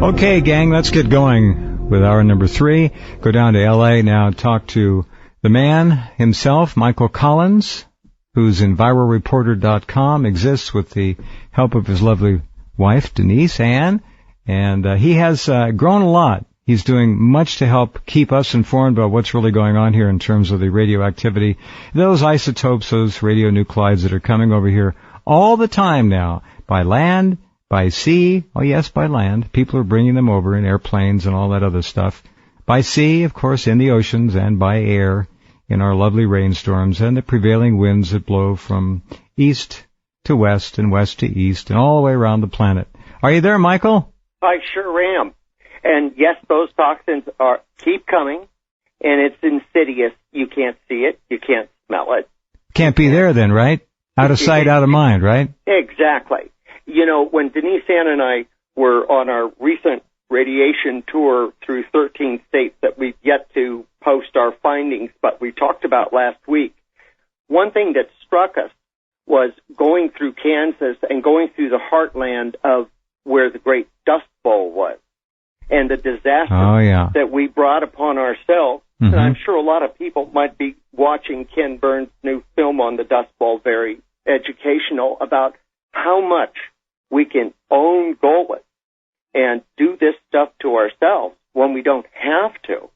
Okay, gang, let's get going with hour number 3. Go down to L.A. now and talk to the man himself, Michael Collins, who's EnviroReporter.com, exists with the help of his lovely wife, Denise Ann, and he has grown a lot. He's doing much to help keep us informed about what's really going on here in terms of the radioactivity, those isotopes, those radionuclides that are coming over here all the time now, by land, by sea, oh yes, by land. People are bringing them over in airplanes and all that other stuff. By sea, of course, in the oceans, and by air in our lovely rainstorms and the prevailing winds that blow from east to west and west to east and all the way around the planet. Are you there, Michael? I sure am. And yes, those toxins keep coming, and it's insidious. You can't see it. You can't smell it. Can't be there then, right? Out of sight, out of mind, right? Exactly. You know, when Denise Ann and I were on our recent radiation tour through 13 states that we've yet to post our findings, but we talked about last week, one thing that struck us was going through Kansas and going through the heartland of where the Great Dust Bowl was and the disaster that we brought upon ourselves. Mm-hmm. And I'm sure a lot of people might be watching Ken Burns' new film on the Dust Bowl, very educational, about how much we can own Golis and do this stuff to ourselves when we don't have to.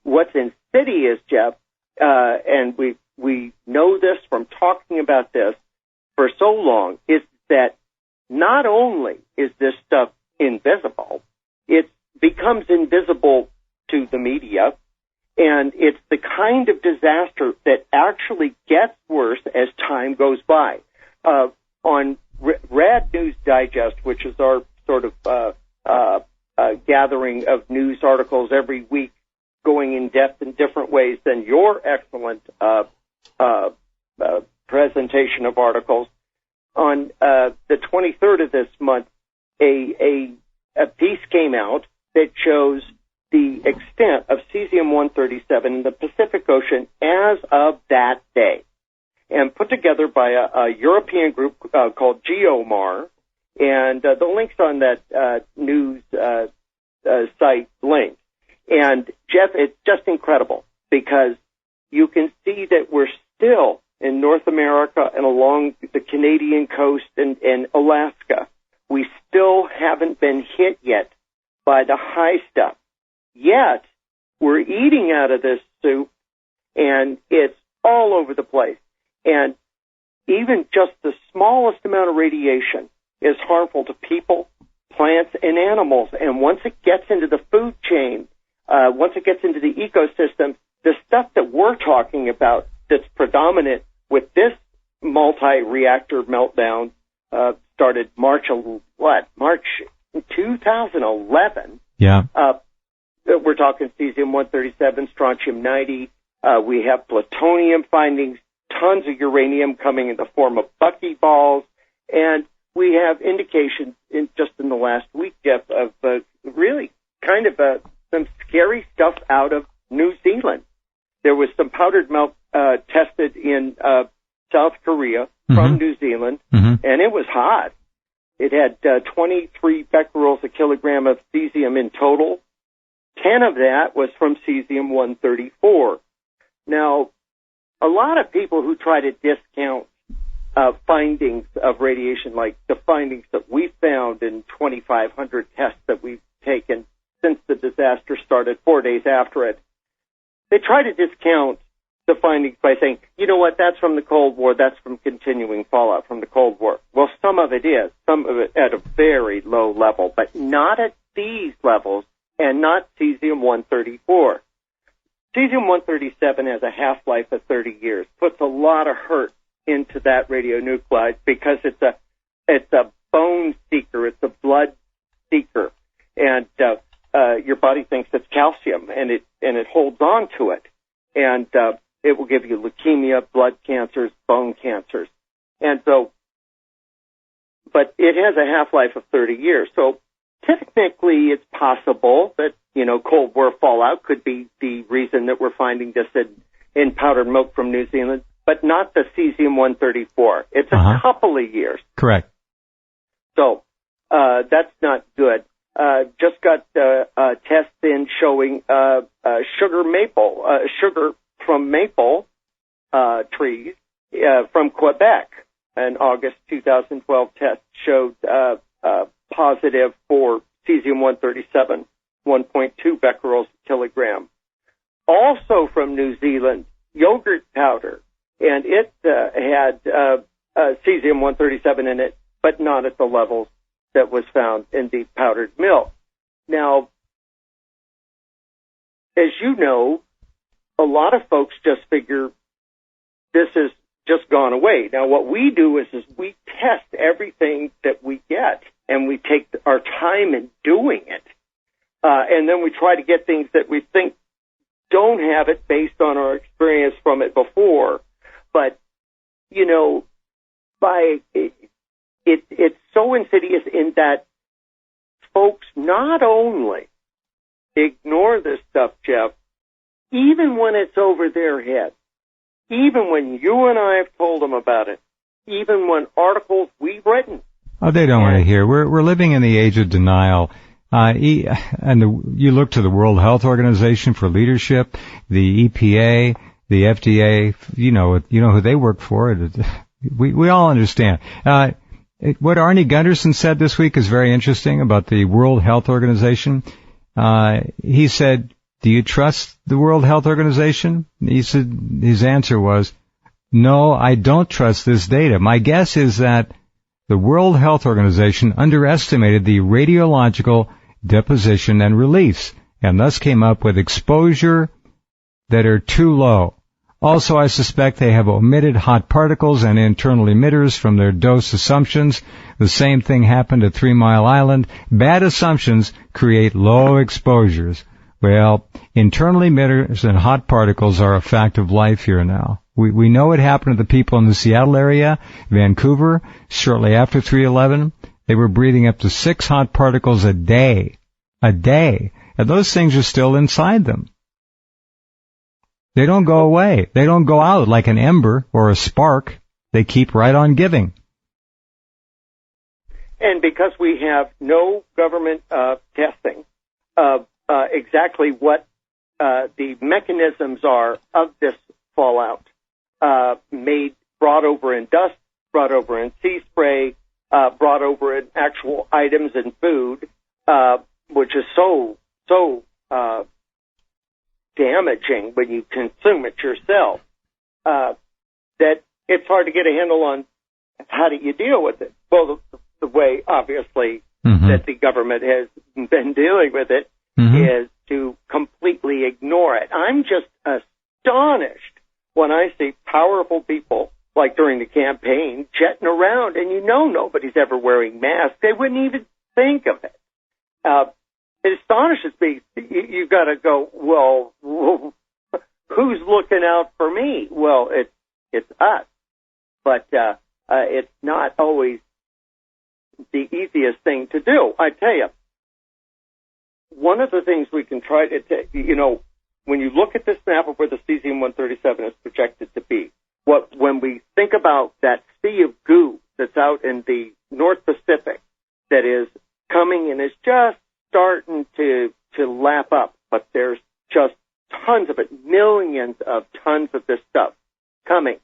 What's insidious, Jeff, and we know this from talking about this for so long, is that not only is this stuff invisible, it becomes invisible to the media, and it's the kind of disaster that actually gets worse as time goes by. On Rad News Digest, which is our sort of gathering of news articles every week, going in depth in different ways than your excellent presentation of articles. On the 23rd of this month, a piece came out that shows the extent of cesium-137 in the Pacific Ocean as of that day, and put together by a European group called GeoMar, and the links on that news site link. And, Jeff, it's just incredible because you can see that we're still in North America and along the Canadian coast and Alaska. We still haven't been hit yet by the high stuff. Yet, we're eating out of this soup, and it's all over the place. And even just the smallest amount of radiation is harmful to people, plants, and animals. And once it gets into the food chain, once it gets into the ecosystem, the stuff that we're talking about that's predominant with this multi-reactor meltdown started March 2011. Yeah. We're talking cesium-137, strontium-90. We have plutonium findings, tons of uranium coming in the form of buckyballs, and we have indications just in the last week, Jeff, of really kind of some scary stuff out of New Zealand. There was some powdered melt tested in South Korea from New Zealand, and it was hot. It had 23 becquerels a kilogram of cesium in total. 10 of that was from cesium-134. Now, a lot of people who try to discount findings of radiation, like the findings that we found in 2,500 tests that we've taken since the disaster started 4 days after it, they try to discount the findings by saying, you know what, that's from the Cold War, that's from continuing fallout from the Cold War. Well, some of it is, some of it at a very low level, but not at these levels and not cesium-134. Cesium-137 has a half-life of 30 years, puts a lot of hurt into that radionuclide because it's a bone seeker, it's a blood seeker, and your body thinks it's calcium, and it holds on to it, and it will give you leukemia, blood cancers, bone cancers, and so, but it has a half-life of 30 years, so technically it's possible that, Cold War fallout could be the reason that we're finding this in powdered milk from New Zealand, but not the cesium-134. It's a couple of years. Correct. So that's not good. just got tests in showing sugar from maple trees from Quebec. An August 2012 test showed positive for cesium-137, 1.2 becquerels a kilogram. Also from New Zealand, yogurt powder, and it had cesium-137 in it, but not at the levels that was found in the powdered milk. Now, as you know, a lot of folks just figure this is just gone away. Now, what we do is we test everything that we get, and we take our time in doing it. And then we try to get things that we think don't have it based on our experience from it before. But, you know, it's so insidious in that folks not only ignore this stuff, Jeff, even when it's over their head, even when you and I have told them about it, even when articles we've written. Oh, they don't want to hear. We're living in the age of denial. You look to the World Health Organization for leadership, the EPA, the FDA. You know who they work for. We all understand. What Arnie Gunderson said this week is very interesting about the World Health Organization. He said, "Do you trust the World Health Organization?" He said his answer was, "No, I don't trust this data. My guess is that the World Health Organization underestimated the radiological deposition and release, and thus came up with exposure that are too low. Also, I suspect they have omitted hot particles and internal emitters from their dose assumptions. The same thing happened at 3 Mile Island. Bad assumptions create low exposures." Well, internal emitters and hot particles are a fact of life here now. We know it happened to the people in the Seattle area, Vancouver, shortly after 3/11. They were breathing up to 6 hot particles a day. And those things are still inside them. They don't go away. They don't go out like an ember or a spark. They keep right on giving. And because we have no government testing of exactly what the mechanisms are of this fallout, brought over in dust, brought over in sea spray, brought over in actual items in food, which is so damaging when you consume it yourself, that it's hard to get a handle on how do you deal with it. Well, the way, obviously, that the government has been dealing with it is to completely ignore it. I'm just astonished when I see powerful people, like during the campaign, jetting around, and nobody's ever wearing masks. They wouldn't even think of it. It astonishes me. You've got to go, well, who's looking out for me? Well, it's us. But it's not always the easiest thing to do. I tell you, one of the things we can try to, when you look at this map of where the cesium-137 is projected to be, when we think about that sea of goo that's out in the North Pacific that is coming and is just starting to lap up, but there's just tons of it, millions of tons of this stuff coming.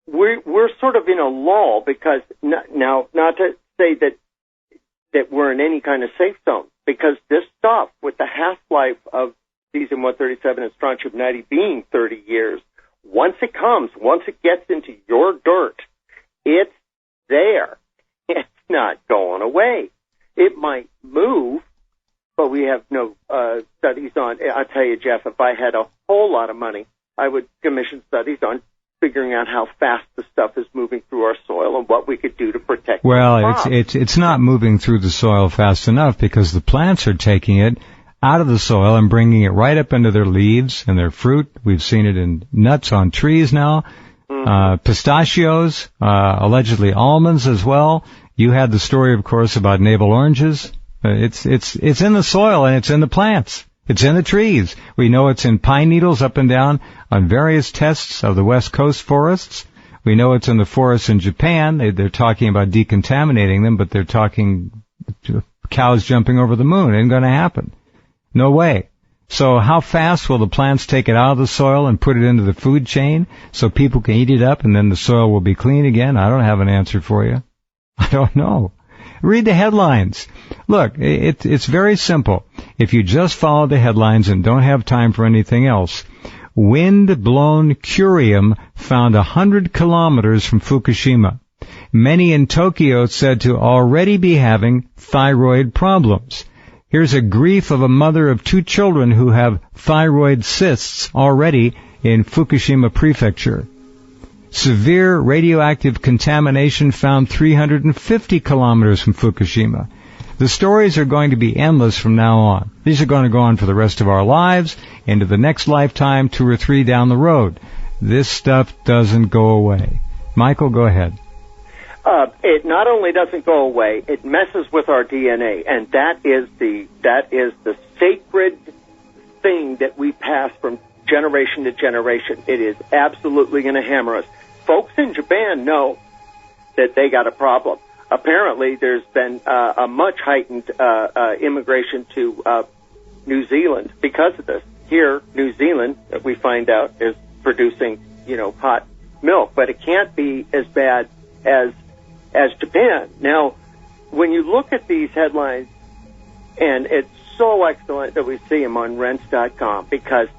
We're sort of in a lull because now, not to say that we're in any kind of safe zone, because this stuff with the half-life of cesium-137 and strontium-90 being 30 years, once it gets into your dirt, it's there. It's not going away. It might move, but we have no studies on. I'll tell you, Jeff, if I had a whole lot of money, I would commission studies on figuring out how fast the stuff is moving through our soil and what we could do to protect. Well, it's not moving through the soil fast enough because the plants are taking it out of the soil and bringing it right up into their leaves and their fruit. We've seen it in nuts on trees now, pistachios, allegedly almonds as well. You had the story, of course, about navel oranges. It's in the soil and it's in the plants. It's in the trees. We know it's in pine needles up and down on various tests of the West Coast forests. We know it's in the forests in Japan. They're talking about decontaminating them, but they're talking cows jumping over the moon. Ain't going to happen. No way. So how fast will the plants take it out of the soil and put it into the food chain so people can eat it up and then the soil will be clean again? I don't have an answer for you. I don't know. Read the headlines. Look, it's very simple. If you just follow the headlines and don't have time for anything else, wind-blown curium found 100 kilometers from Fukushima. Many in Tokyo said to already be having thyroid problems. Here's a grief of a mother of 2 children who have thyroid cysts already in Fukushima Prefecture. Severe radioactive contamination found 350 kilometers from Fukushima. The stories are going to be endless from now on. These are going to go on for the rest of our lives, into the next lifetime, 2 or 3 down the road. This stuff doesn't go away. Michael, go ahead. It not only doesn't go away, it messes with our DNA, and that is the sacred thing that we pass from generation to generation. It is absolutely going to hammer us. Folks in Japan know that they got a problem. Apparently, there's been a much heightened immigration to New Zealand because of this. Here, New Zealand, we find out, is producing, hot milk, but it can't be as bad as Japan. Now, when you look at these headlines, and it's so excellent that we see them on Rense.com, because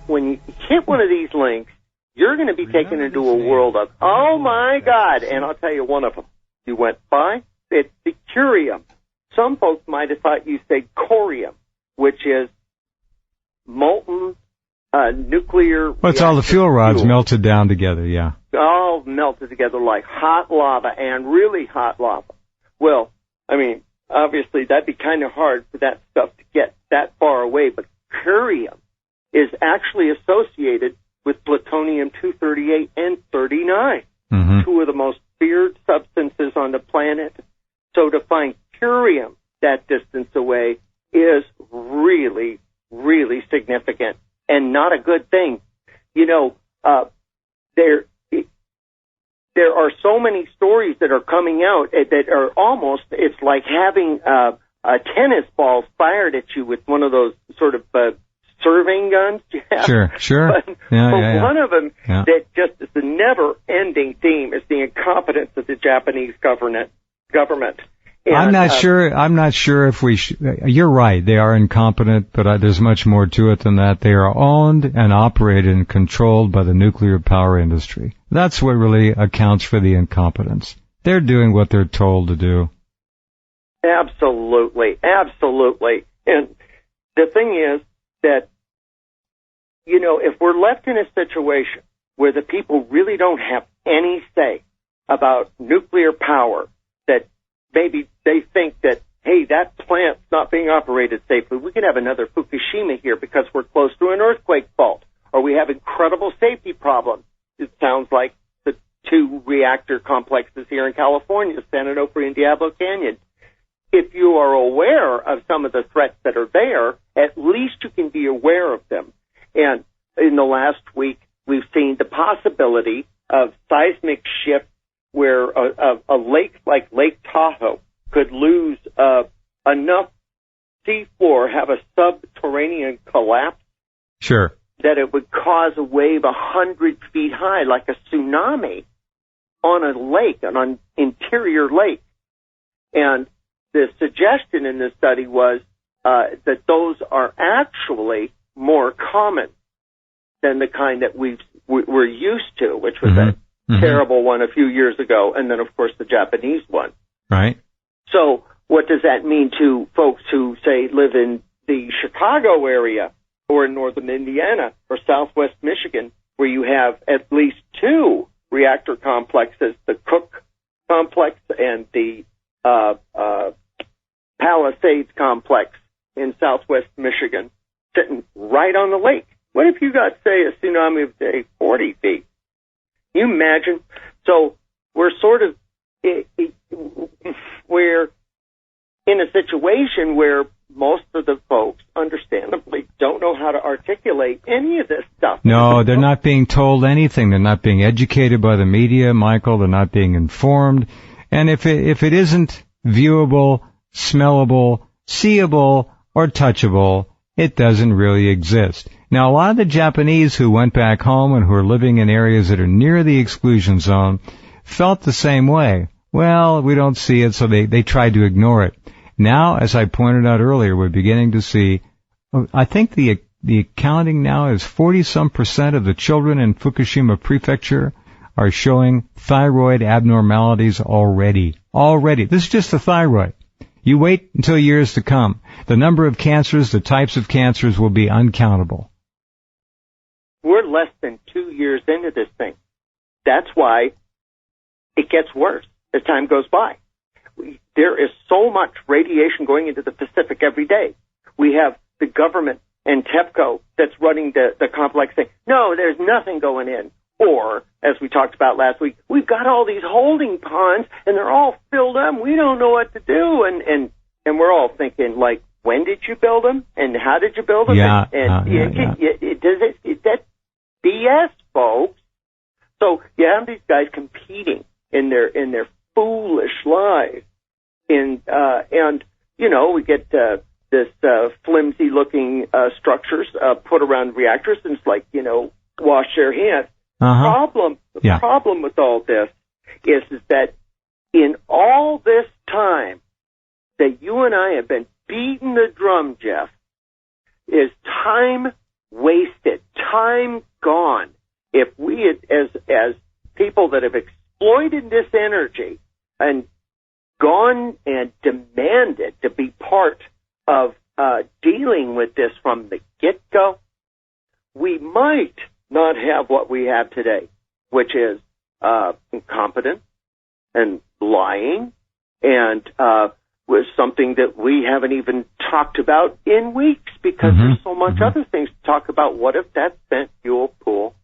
when you hit one of these links, you're going to be taken into a world of, oh my God, and I'll tell you one of them. You went by, it's the curium. Some folks might have thought you said corium, which is molten nuclear. Well, it's all the fuel rods melted down together, yeah. All melted together like hot lava, and really hot lava. Well, I mean, obviously that'd be kind of hard for that stuff to get that far away, but curium is actually associated with plutonium-238 and 39, 2 of the most feared substances on the planet. So to find curium that distance away is really, really significant and not a good thing. There are so many stories that are coming out that are almost, it's like having a tennis ball fired at you with one of those sort of serving guns. Sure. But one of them that just is the never-ending theme is the incompetence of the Japanese government. And, I'm not sure if we you're right, they are incompetent, but there's much more to it than that. They are owned and operated and controlled by the nuclear power industry. That's what really accounts for the incompetence. They're doing what they're told to do. Absolutely. And the thing is that, if we're left in a situation where the people really don't have any say about nuclear power, that maybe they think that, hey, that plant's not being operated safely, we could have another Fukushima here because we're close to an earthquake fault, or we have incredible safety problems. It sounds like the 2 reactor complexes here in California, San Onofre and Diablo Canyon. If you are aware of some of the threats that are there, at least you can be aware of them. And in the last week, we've seen the possibility of seismic shift where a lake like Lake Tahoe could lose enough seafloor, have a subterranean collapse. Sure. That it would cause a wave 100 feet high, like a tsunami, on a lake, an interior lake. And the suggestion in this study was that those are actually more common than the kind that we're used to, which was a terrible one a few years ago, and then, of course, the Japanese one. Right. So what does that mean to folks who, say, live in the Chicago area or in northern Indiana or southwest Michigan, where you have at least 2 reactor complexes, the Cook complex and the Palisades complex in southwest Michigan, sitting right on the lake? What if you got, say, a tsunami of, say, 40 feet? Can you imagine? So we're sort of we're in a situation where most of the folks, understandably, don't know how to articulate any of this stuff. No, they're not being told anything. They're not being educated by the media, Michael. They're not being informed. And if it isn't viewable, smellable, seeable or touchable, it doesn't really exist. Now, a lot of the Japanese who went back home and who are living in areas that are near the exclusion zone felt the same way. Well, we don't see it, so they tried to ignore it. Now, as I pointed out earlier, we're beginning to see, I think the accounting now is 40-some% of the children in Fukushima Prefecture are showing thyroid abnormalities already. Already. This is just the thyroid. You wait until years to come. The number of cancers, the types of cancers will be uncountable. We're less than 2 years into this thing. That's why it gets worse as time goes by. There is so much radiation going into the Pacific every day. We have the government and TEPCO that's running the complex saying, no, there's nothing going in. Or, as we talked about last week, we've got all these holding ponds and they're all filled up. We don't know what to do. And we're all thinking, like, when did you build them? And how did you build them? Yeah. That's BS, folks. So you have these guys competing in their foolish lives. And you know, we get this flimsy looking structures put around reactors, and it's like, you know, wash their hands. The problem with all this is that in all this time that you and I have been beating the drum, Jeff, is time wasted, time gone. If we had, as people that have exploited this energy and gone and demanded to be part of dealing with this from the get-go, we might not have what we have today, which is incompetence and lying, and was something that we haven't even talked about in weeks because there's so much other things to talk about. What if that spent fuel pool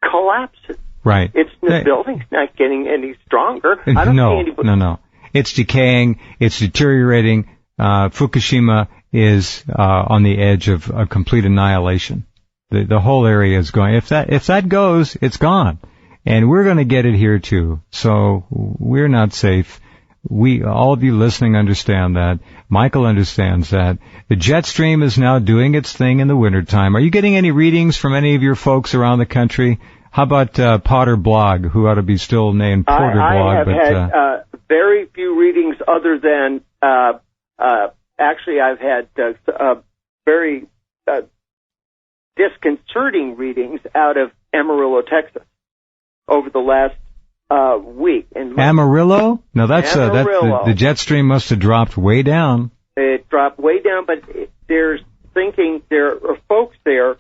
collapses? Right. The building's not getting any stronger. I don't see anybody. No. It's decaying. It's deteriorating. Fukushima is on the edge of a complete annihilation. The whole area is going. If that goes, it's gone, and we're going to get it here too. So we're not safe. All of you listening understand that. Michael understands that. The jet stream is now doing its thing in the wintertime. Are you getting any readings from any of your folks around the country? How about Potter Blog, who ought to be still named Porter Blog? I have had very few readings other than, actually I've had very disconcerting readings out of Amarillo, Texas over the last week. And Amarillo? No, Amarillo. The jet stream must have dropped way down. It dropped way down, but there are folks there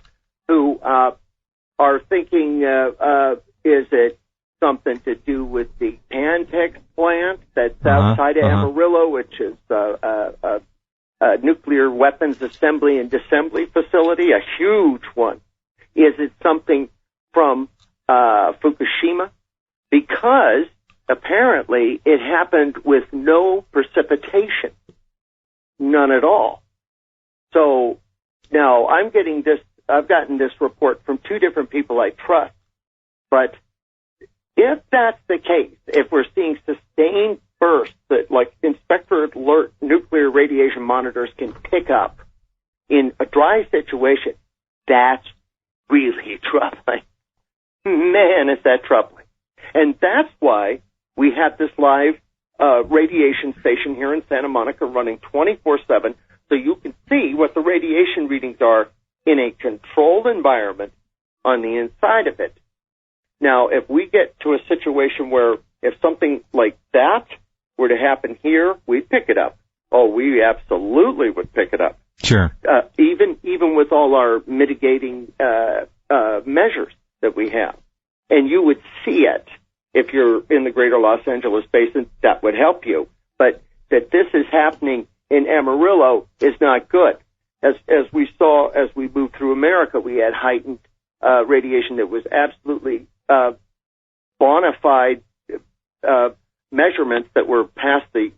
who are thinking, is it something to do with the Pantex plant that's outside of Amarillo, which is a nuclear weapons assembly and disassembly facility, a huge one? Is it something from Fukushima? Because apparently it happened with no precipitation, none at all. So now I've gotten this report from two different people I trust, but if that's the case, if we're seeing sustained bursts that, like, Inspector Alert nuclear radiation monitors can pick up in a dry situation, that's really troubling. Man, is that troubling. And that's why we have this live radiation station here in Santa Monica running 24/7, so you can see what the radiation readings are in a controlled environment on the inside of it. Now, if we get to a situation where if something like that were to happen here, we'd pick it up. Oh, we absolutely would pick it up. Sure. Even with all our mitigating measures that we have. And you would see it if you're in the greater Los Angeles basin. That would help you. But that this is happening in Amarillo is not good. As we saw as we moved through America, we had heightened radiation that was absolutely bona fide measurements that were past the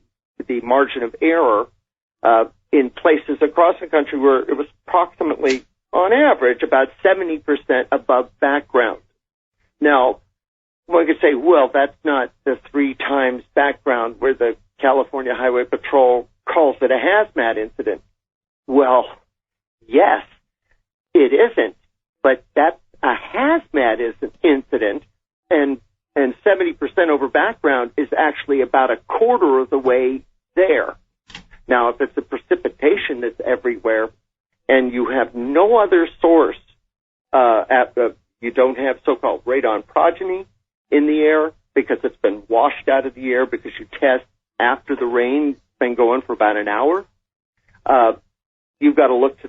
margin of error in places across the country where it was approximately, on average, about 70% above background. Now, one could say, well, that's not the 3 times background where the California Highway Patrol calls it a hazmat incident. Well, yes, it isn't, but that's a hazmat incident, and 70% over background is actually about a quarter of the way there. Now, if it's a precipitation that's everywhere, and you have no other source, you don't have so-called radon progeny in the air because it's been washed out of the air because you test after the rain's been going for about an hour, you've got to look to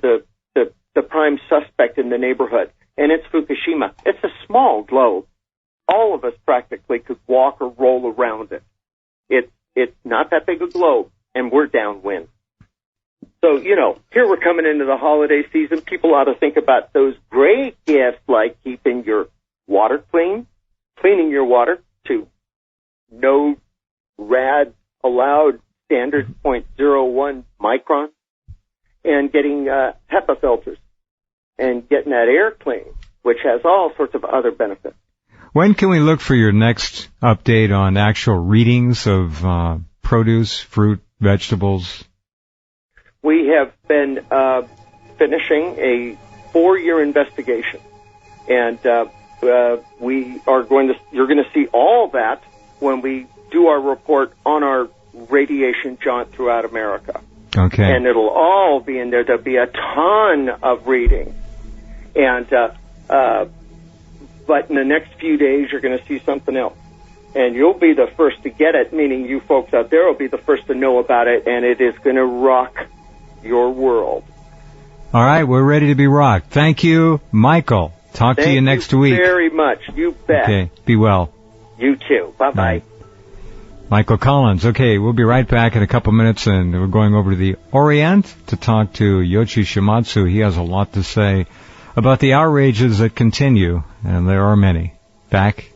the prime suspect in the neighborhood, and it's Fukushima. It's a small globe. All of us practically could walk or roll around it. It's not that big a globe, and we're downwind. So, here we're coming into the holiday season. People ought to think about those great gifts like keeping your water clean, cleaning your water to no rad allowed standard 0.01 micron, and getting HEPA filters and getting that air clean, which has all sorts of other benefits. When can we look for your next update on actual readings of produce, fruit, vegetables? We have been finishing a 4-year investigation, and you're going to see all that when we do our report on our radiation jaunt throughout America. Okay. And it'll all be in there. There'll be a ton of reading. And but in the next few days, you're going to see something else. And you'll be the first to get it, meaning you folks out there will be the first to know about it, and it is going to rock your world. All right, we're ready to be rocked. Thank you, Michael. Talk to you next week. Thank you very much. You bet. Okay, be well. You too. Bye-bye. Bye. Michael Collins. Okay, we'll be right back in a couple minutes, and we're going over to the Orient to talk to Yoichi Shimatsu. He has a lot to say about the outrages that continue, and there are many. Back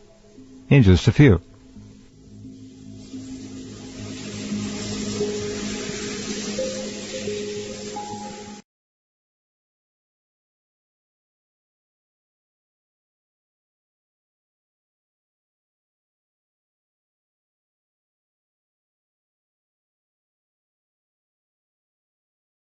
in just a few.